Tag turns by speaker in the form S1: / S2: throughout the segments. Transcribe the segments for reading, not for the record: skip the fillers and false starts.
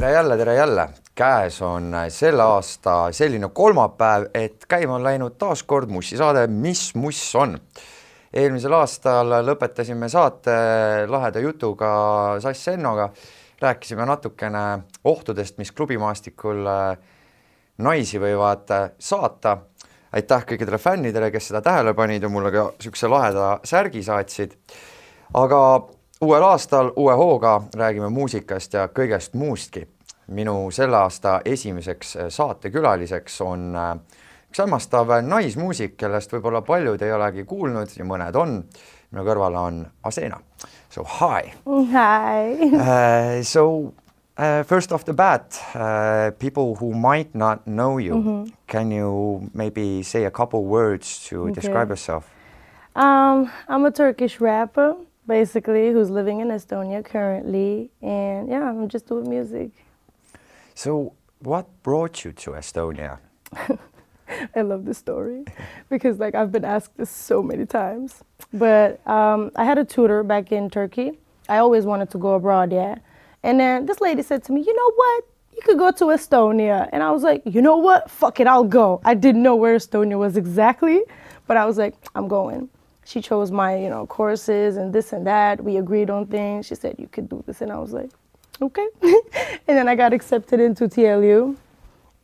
S1: tere jälle. Käes on selle aasta selline kolmapäev, et käima on läinud taas kord mussisaade Muss On. Eelmisel aastal lõpetasime saate laheda jutuga Sass Ennoga. Rääkisime natukene ohtudest, mis klubimaastikul naisi võivad saata. Aitäh kõikidele fännidele, kes seda tähele panid ja mulle ka sükse laheda särgi saatsid. Aga uuel aastal, uue hooga räägime muusikast ja kõigest muustki. Minu selle aasta esimeseks saate külaliseks on üks hämmastav naismuusik, kellest võib-olla paljud ei olegi kuulnud ja mõned on. Minu kõrval on Asena. So, hi.
S2: Hi.
S1: First off the bat, people who might not know you, can you maybe say a couple words to describe yourself?
S2: I'm a Turkish rapper, basically, who's living in Estonia currently. And yeah, I'm just doing music.
S1: So what brought you to Estonia?
S2: I love this story because I've been asked this so many times. But I had a tutor back in Turkey. I always wanted to go abroad, yeah. And then this lady said to me, you know what? You could go to Estonia. And I was like, you know what? Fuck it, I'll go. I didn't know where Estonia was exactly, but I was like, I'm going. She chose my, courses and this and that. We agreed on things. She said, you could do this. And I was like, okay. And then I got accepted into TLU,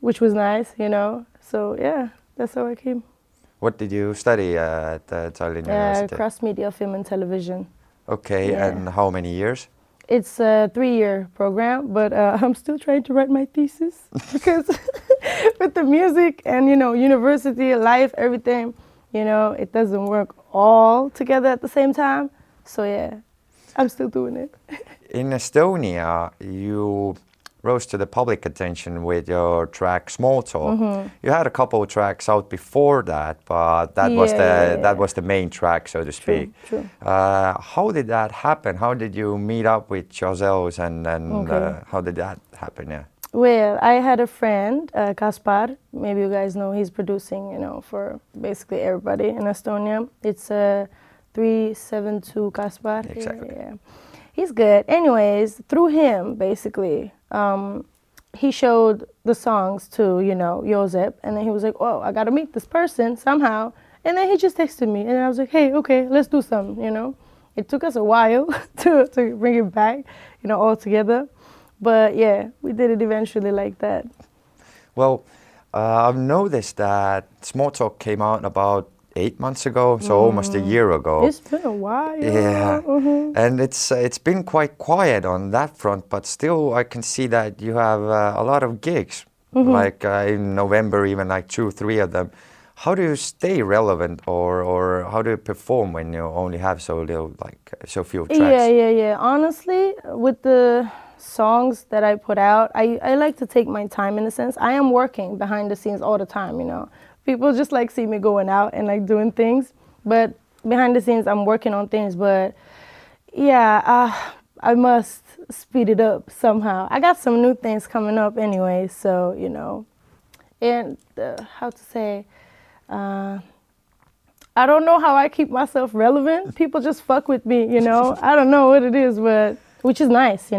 S2: which was nice, So yeah, that's how I came.
S1: What did you study at Tallinn University?
S2: Cross-media, film and television.
S1: Okay, yeah. And how many years?
S2: It's a 3-year program, but I'm still trying to write my thesis because with the music and, university, life, everything, it doesn't work all together at the same time. So yeah, I'm still doing it.
S1: In Estonia, you rose to the public attention with your track Small Talk. You had a couple of tracks out before that, but that was the main track, so to speak.
S2: True.
S1: How did that happen? How did you meet up with yourselves and how did that happen? Yeah.
S2: Well, I had a friend, Kaspar. Maybe you guys know he's producing, for basically everybody in Estonia. It's 372 Kaspar.
S1: Exactly.
S2: Yeah. He's good. Anyways, through him, basically, he showed the songs to, Josep, and then he was like, oh, I got to meet this person somehow. And then he just texted me, and I was like, hey, okay, let's do something, It took us a while to bring it back, all together. But yeah, we did it eventually like that.
S1: Well, I've noticed that Small Talk came out about 8 months ago, so almost a year ago.
S2: It's been a while.
S1: Yeah, and it's been quite quiet on that front, but still I can see that you have a lot of gigs, in November, even 2 or 3 of them. How do you stay relevant, or how do you perform when you only have so few tracks?
S2: Yeah. Honestly, with the songs that I put out, I like to take my time in a sense. I am working behind the scenes all the time, People just see me going out and doing things, but behind the scenes I'm working on things. But yeah, I must speed it up somehow. I got some new things coming up anyway, so and how to say, I don't know how I keep myself relevant. People just fuck with me, I don't know what it is, but which is nice,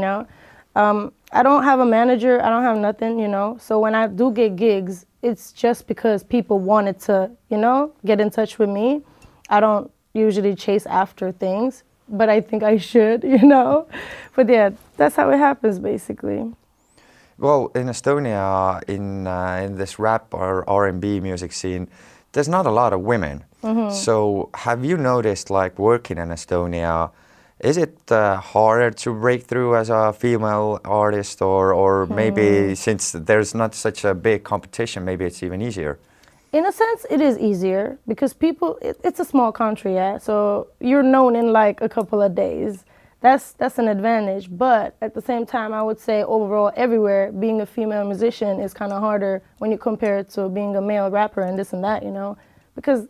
S2: I don't have a manager. I don't have nothing, So when I do get gigs, it's just because people wanted to, get in touch with me. I don't usually chase after things, but I think I should, But yeah, that's how it happens, basically.
S1: Well, in Estonia, in this rap or R&B music scene, there's not a lot of women. So have you noticed, working in Estonia, is it harder to break through as a female artist, or maybe since there's not such a big competition, maybe it's even easier?
S2: In a sense, it is easier because it's a small country, yeah? So you're known in a couple of days. That's an advantage. But at the same time, I would say overall, everywhere, being a female musician is kind of harder when you compare it to being a male rapper and this and that, Because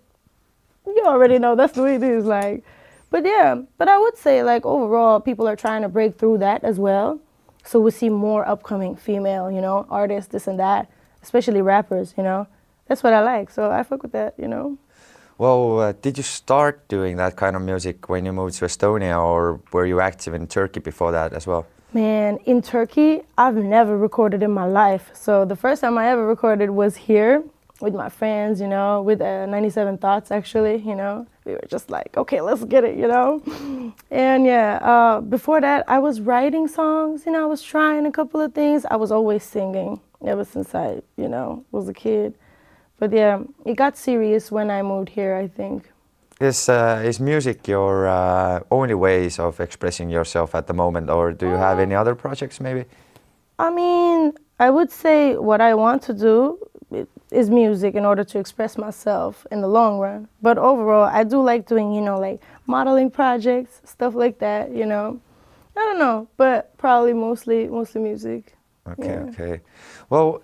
S2: you already know that's the way it is, But yeah, but I would say overall people are trying to break through that as well. So we see more upcoming female, artists, this and that, especially rappers, That's what I like, so I fuck with that,
S1: Well, did you start doing that kind of music when you moved to Estonia, or were you active in Turkey before that as well?
S2: Man, in Turkey, I've never recorded in my life. So the first time I ever recorded was here with my friends, you know, with 97 Thoughts, actually, you know. We were just like, okay, let's get it, you know. And yeah, before that, I was writing songs, you know, I was trying a couple of things. I was always singing ever since I, you know, was a kid. But yeah, it got serious when I moved here, I think.
S1: Is music your only ways of expressing yourself at the moment, or do you have any other projects maybe?
S2: I mean, I would say what I want to do is music in order to express myself in the long run. But overall, I do like doing, you know, like modeling projects, stuff like that, you know. I don't know, but probably mostly music.
S1: Okay,
S2: yeah.
S1: okay. Well,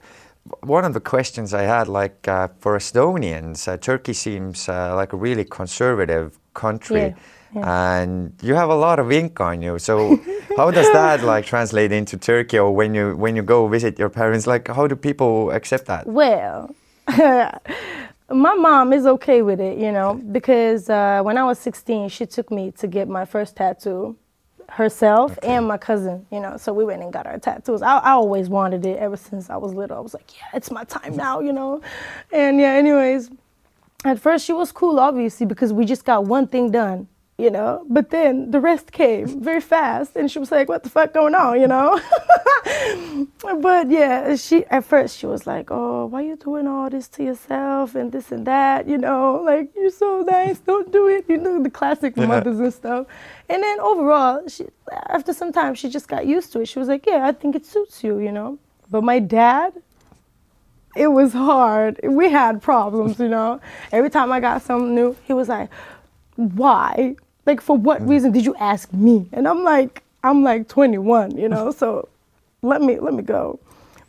S1: one of the questions I had, like for Estonians, Turkey seems like a really conservative country, and you have a lot of ink on you. So how does that like translate into Turkey, or when you go visit your parents? Like, how do people accept that?
S2: Well, my mom is okay with it, you know, because when I was 16, she took me to get my first tattoo. Herself and my cousin, you know, so we went and got our tattoos. I always wanted it ever since I was little. I was like, yeah, it's my time now, you know. And yeah, anyways, at first she was cool, obviously, because we just got one thing done, you know. But then the rest came very fast, and she was like, what the fuck going on, you know? But yeah, at first she was like, oh, why you doing all this to yourself and this and that, you know, like, you're so nice, don't do it, you know, the classic mothers and stuff. And then overall, after some time, she just got used to it. She was like, yeah, I think it suits you, you know. But my dad, it was hard. We had problems, you know. Every time I got something new, he was like, why? Like, for what reason did you ask me? And I'm like 21, you know, so let me go.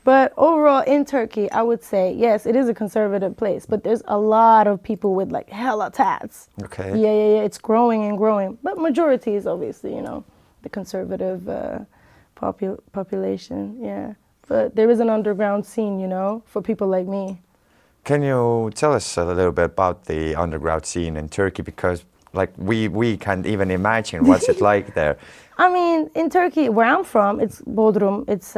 S2: But overall, in Turkey, I would say, yes, it is a conservative place, but there's a lot of people with like hella tats.
S1: Okay.
S2: Yeah, it's growing and growing. But majority is obviously, you know, the conservative population, yeah. But there is an underground scene, you know, for people like me.
S1: Can you tell us a little bit about the underground scene in Turkey? Because like we can't even imagine what's it like there.
S2: I mean, in Turkey, where I'm from, it's Bodrum. It's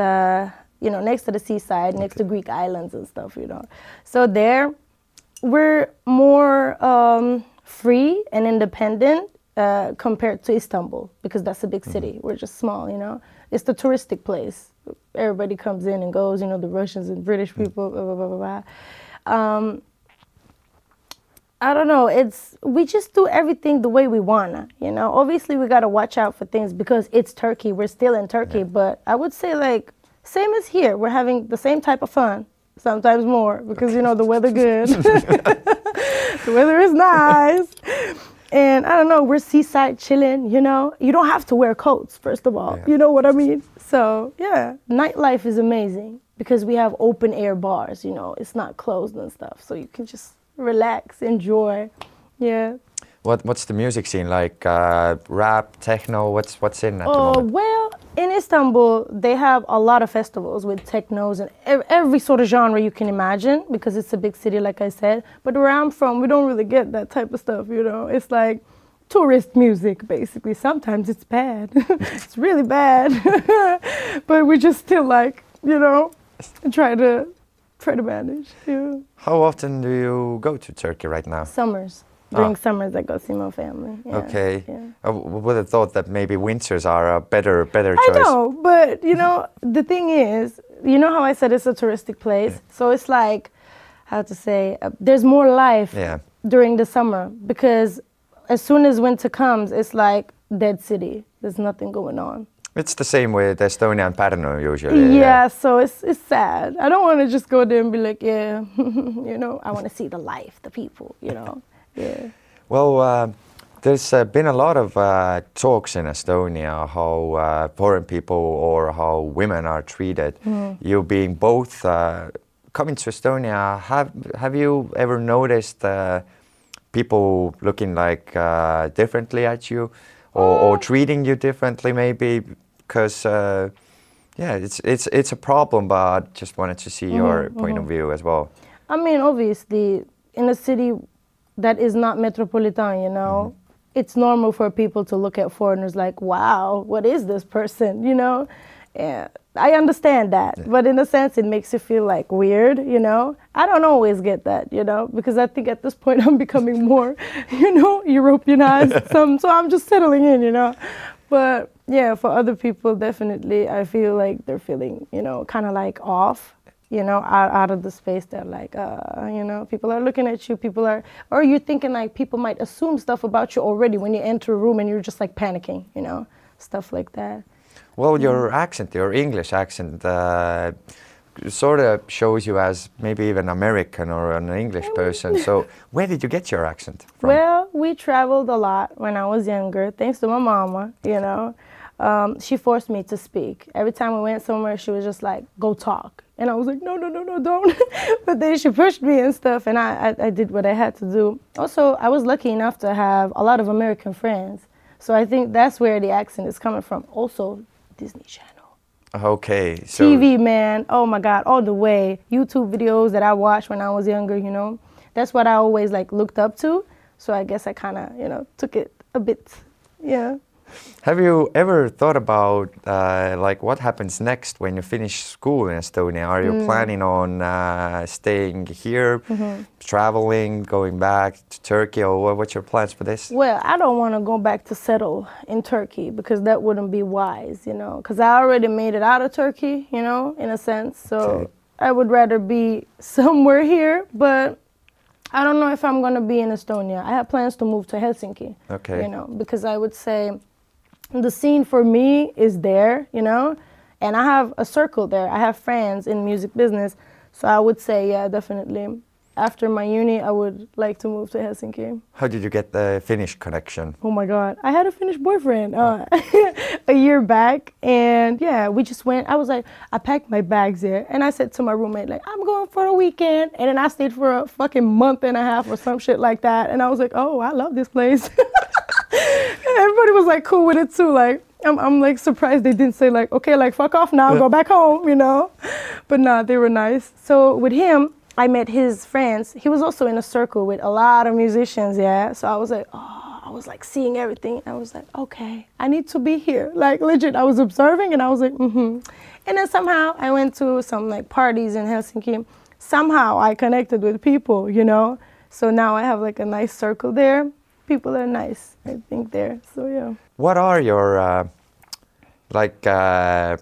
S2: you know, next to the seaside, next to Greek islands and stuff, you know. So there, we're more free and independent compared to Istanbul, because that's a big city. We're just small, you know. It's the touristic place. Everybody comes in and goes, you know, the Russians and British people, blah, blah, blah, blah, blah. I don't know, we just do everything the way we wanna, you know. Obviously, we gotta watch out for things because it's Turkey. We're still in Turkey, but I would say like, same as here, we're having the same type of fun, sometimes more, because, you know, the weather good. The weather is nice. And I don't know, we're seaside chilling, you know. You don't have to wear coats, first of all, you know what I mean? So, yeah, nightlife is amazing because we have open air bars, you know. It's not closed and stuff, so you can just relax, enjoy, yeah.
S1: What's the music scene like? Rap, techno, what's in at the moment?
S2: Well, in Istanbul, they have a lot of festivals with technos and every sort of genre you can imagine, because it's a big city, like I said. But where I'm from, we don't really get that type of stuff, you know. It's like tourist music, basically. Sometimes it's bad. It's really bad. But we just still like, you know, try to manage, yeah.
S1: How often do you go to Turkey right now?
S2: Summers. During summers, I go see my family. Yeah,
S1: okay.
S2: Yeah.
S1: I would have thought that maybe winters are a better choice.
S2: I know, but you know, the thing is, you know how I said it's a touristic place? So it's like, how to say, there's more life during the summer, because as soon as winter comes, it's like dead city. There's nothing going on.
S1: It's the same with Estonia and Pärnu usually.
S2: Yeah, so it's sad. I don't want to just go there and be like, yeah, you know, I want to see the life, the people, you know. Yeah.
S1: Well, there's been a lot of talks in Estonia how foreign people or how women are treated. You being both coming to Estonia, have you ever noticed people looking like differently at you, or treating you differently maybe? Because yeah, it's a problem, but just wanted to see your point of view as well.
S2: I mean, obviously, in a city that is not metropolitan, you know, it's normal for people to look at foreigners like, wow, what is this person, you know? And I understand that, but in a sense, it makes you feel like weird, you know? I don't always get that, you know, because I think at this point I'm becoming more, you know, Europeanized, so I'm just settling in, you know? But yeah, for other people, definitely, I feel like they're feeling, you know, kind of like off, you know, out of the space. They're like, you know, people are looking at you, or you're thinking like people might assume stuff about you already when you enter a room and you're just like panicking, you know, stuff like that.
S1: Well, your accent, your English accent, sort of shows you as maybe even American or an English person. So where did you get your accent from?
S2: Well, we traveled a lot when I was younger, thanks to my mama, you know. She forced me to speak. Every time we went somewhere, she was just like, go talk. And I was like, no, don't. But then she pushed me and stuff, and I did what I had to do. Also, I was lucky enough to have a lot of American friends. So I think that's where the accent is coming from. Also, Disney Channel.
S1: Okay. So
S2: TV, man, oh my God, all the way. YouTube videos that I watched when I was younger, you know. That's what I always like looked up to. So I guess I kind of, you know, took it a bit, yeah.
S1: Have you ever thought about like what happens next when you finish school in Estonia? Are you planning on staying here, traveling, going back to Turkey, or what's your plans for this?
S2: Well, I don't want to go back to settle in Turkey because that wouldn't be wise, you know, because I already made it out of Turkey, you know, in a sense. So
S1: okay.
S2: I would rather be somewhere here, but I don't know if I'm going to be in Estonia. I have plans to move to Helsinki,
S1: okay.
S2: You know, because I would say the scene for me is there, you know, and I have a circle there. I have friends in music business. So I would say, yeah, definitely. After my uni, I would like to move to Helsinki.
S1: How did you get the Finnish connection?
S2: Oh my God, I had a Finnish boyfriend a year back, and yeah, we just went. I was like, I packed my bags there, and I said to my roommate, like, I'm going for a weekend, and then I stayed for a fucking month and a half or some shit like that, and I was like, oh, I love this place. And everybody was like cool with it too. Like, I'm like surprised they didn't say like, okay, like fuck off now, go back home, you know. But nah, they were nice. So with him, I met his friends. He was also in a circle with a lot of musicians, yeah. So I was like, oh, I was like seeing everything. I was like, okay, I need to be here. Like legit, I was observing and I was like, And then somehow I went to some like parties in Helsinki. Somehow I connected with people, you know. So now I have like a nice circle there. People are nice, I think, there. So yeah.
S1: What are your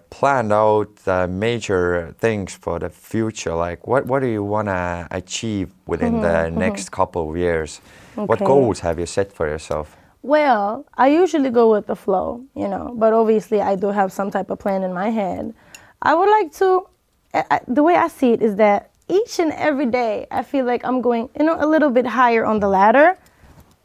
S1: planned out major things for the future? Like what do you want to achieve within the next couple of years? Okay. What goals have you set for yourself?
S2: Well, I usually go with the flow, you know, but obviously I do have some type of plan in my head. I would like to, the way I see it is that each and every day I feel like I'm going, you know, a little bit higher on the ladder.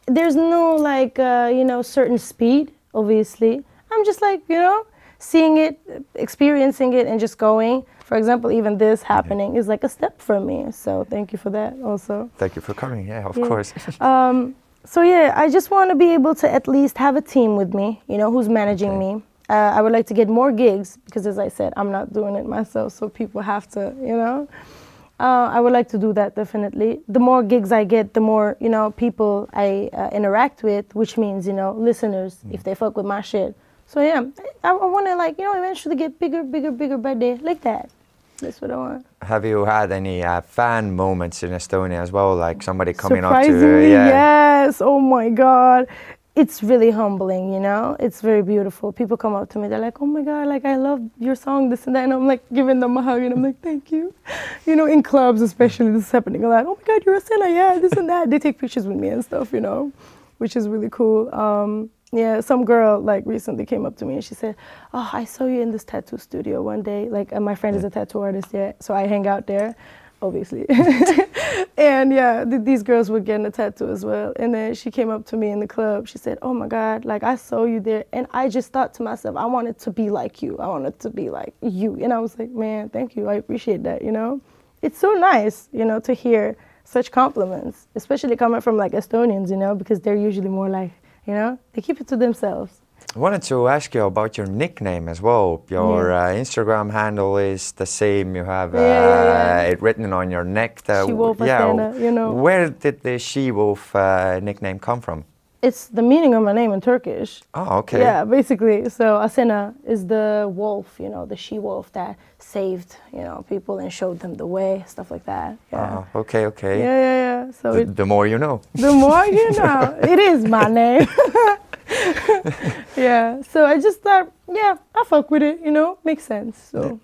S2: There's no like, you know, certain speed, obviously. I'm just like, you know, seeing it, experiencing it, and just going. For example, even this happening is like a step for me. So thank you for that also.
S1: Thank you for coming. Yeah, of course.
S2: So yeah, I just want to be able to at least have a team with me, you know, who's managing me. I would like to get more gigs because, as I said, I'm not doing it myself. So people have to, you know. I would like to do that, definitely. The more gigs I get, the more, you know, people I interact with, which means, you know, listeners, if they fuck with my shit. So yeah, I want to, like, you know, eventually get bigger by day, like that. That's what I want.
S1: Have you had any fan moments in Estonia as well, like somebody coming up to
S2: you? Yes, oh my God. It's really humbling, you know? It's very beautiful. People come up to me, they're like, oh my God, like, I love your song, this and that. And I'm like, giving them a hug, and I'm like, thank you. You know, in clubs especially, this is happening a lot. Oh my God, you're Asena, yeah, this and that. They take pictures with me and stuff, you know, which is really cool. Yeah, some girl, like, recently came up to me and she said, oh, I saw you in this tattoo studio one day. Like, my friend is a tattoo artist, yeah, so I hang out there. Obviously. And yeah, these girls were getting a tattoo as well. And then she came up to me in the club. She said, oh my God, like, I saw you there. And I just thought to myself, I wanted to be like you. I wanted to be like you. And I was like, man, thank you. I appreciate that, you know? It's so nice, you know, to hear such compliments, especially coming from like Estonians, you know, because they're usually more like, you know, they keep it to themselves.
S1: I wanted to ask you about your nickname as well. Your Instagram handle is the same. You have it written on your neck.
S2: She-wolf Asena, you know.
S1: Where did the she-wolf nickname come from?
S2: It's the meaning of my name in Turkish.
S1: Oh, okay.
S2: Yeah, basically. So Asena is the wolf, you know, the she-wolf that saved, you know, people and showed them the way, stuff like that. Yeah.
S1: Okay.
S2: Yeah. So
S1: the more you know.
S2: The more you know. It is my name. Yeah. So I just thought, yeah, I fuck with it, you know, makes sense. So.
S1: Yeah.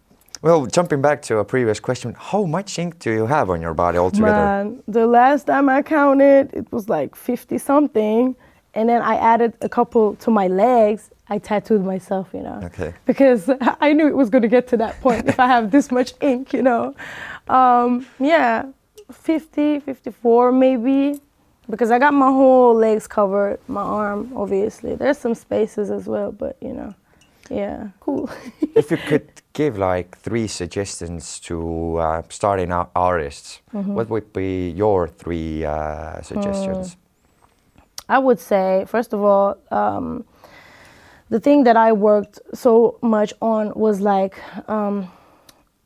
S1: Well, jumping back to a previous question, how much ink do you have on your body altogether?
S2: Man, the last time I counted, it was like 50 something. And then I added a couple to my legs. I tattooed myself, you know, because I knew it was going to get to that point if I have this much ink, you know. Yeah, 50, 54 maybe, because I got my whole legs covered, my arm, obviously. There's some spaces as well, but, you know, yeah, cool.
S1: If you could give like 3 suggestions to starting out artists, what would be your 3 suggestions?
S2: I would say, first of all, the thing that I worked so much on was like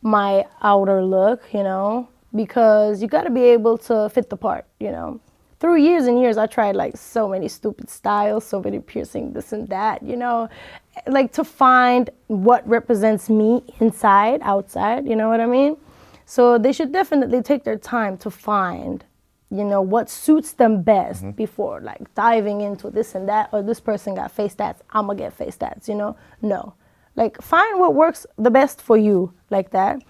S2: my outer look, you know, because you got to be able to fit the part, you know. Through years and years, I tried like so many stupid styles, so many piercing, this and that, you know, like to find what represents me inside, outside, you know what I mean? So they should definitely take their time to find, you know, what suits them best before like diving into this and that, or this person got face tats, I'm gonna get face tats, you know? No. Like find what works the best for you, like that.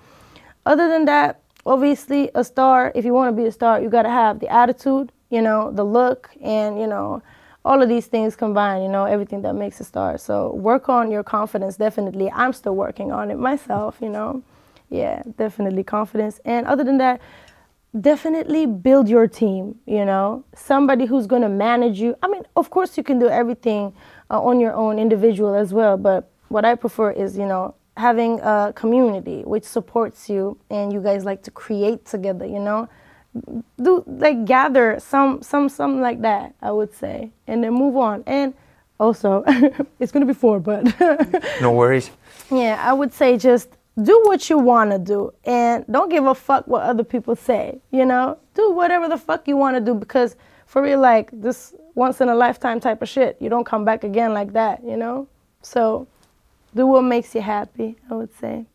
S2: Other than that, obviously a star, if you want to be a star, you gotta have the attitude, you know, the look, and, you know, all of these things combined, you know, everything that makes a star. So work on your confidence, definitely. I'm still working on it myself, you know. Yeah, definitely confidence. And other than that, definitely build your team, you know, somebody who's going to manage you. I mean, of course you can do everything on your own individual as well, but what I prefer is, you know, having a community which supports you and you guys like to create together, you know. Do like gather something like that, I would say, and then move on. And also it's going to be 4, but
S1: no worries.
S2: Yeah, I would say just do what you want to do and don't give a fuck what other people say, you know? Do whatever the fuck you want to do, because for real, like this once in a lifetime type of shit, you don't come back again like that, you know? So do what makes you happy, I would say.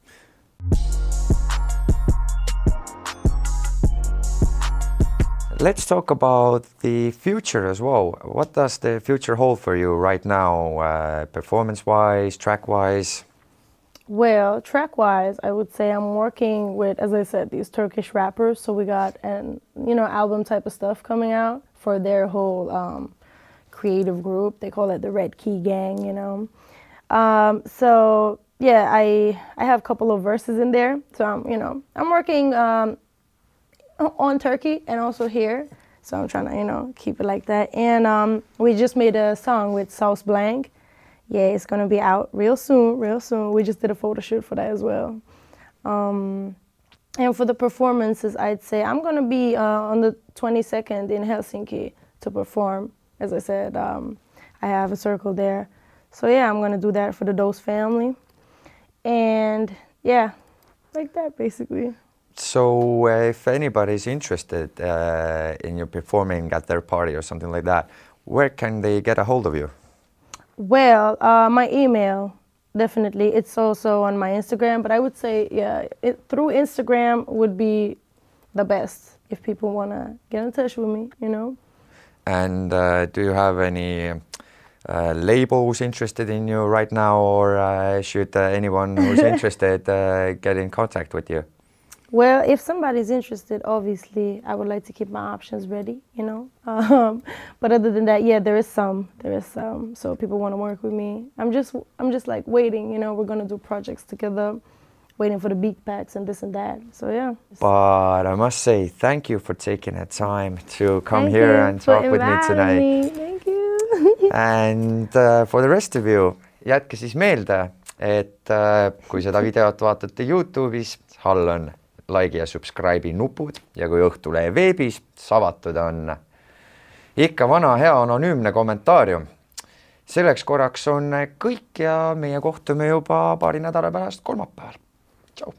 S1: Let's talk about the future as well. What does the future hold for you right now, performance-wise, track-wise?
S2: Well, track-wise, I would say I'm working with, as I said, these Turkish rappers. So we got an, you know, album type of stuff coming out for their whole creative group. They call it the Red Key Gang, you know. So yeah, I have a couple of verses in there. So I'm, you know, I'm working on Turkey and also here. So I'm trying to, you know, keep it like that. And we just made a song with Sauce Blank. Yeah, it's going to be out real soon, real soon. We just did a photo shoot for that as well. And for the performances, I'd say I'm going to be on the 22nd in Helsinki to perform. As I said, I have a circle there. So yeah, I'm going to do that for the Dose family. And yeah, like that basically.
S1: So if anybody's interested in you performing at their party or something like that, where can they get a hold of you?
S2: Well, my email, definitely. It's also on my Instagram, but I would say, yeah, through Instagram would be the best if people want to get in touch with me, you know.
S1: And do you have any labels interested in you right now, or should anyone who's interested get in contact with you?
S2: Well, if somebody's interested, obviously, I would like to keep my options ready, you know. But other than that, yeah, there is some. So people want to work with me. I'm just like waiting, you know. We're gonna do projects together, waiting for the beat packs and this and that. So yeah.
S1: But I must say, thank you for taking the time to come here and talk with me tonight.
S2: Thank you.
S1: And for the rest of you, jätke siis meelde, et kui seda videot vaatate YouTube'is, all on like ja subscribe'i nupud, ja kui Õhtulehe veebis avatud on ikka vana hea anonüümne kommentaarium. Selleks korraks on kõik ja meie kohtume juba paari nädala pärast kolmapäeval. Tšau!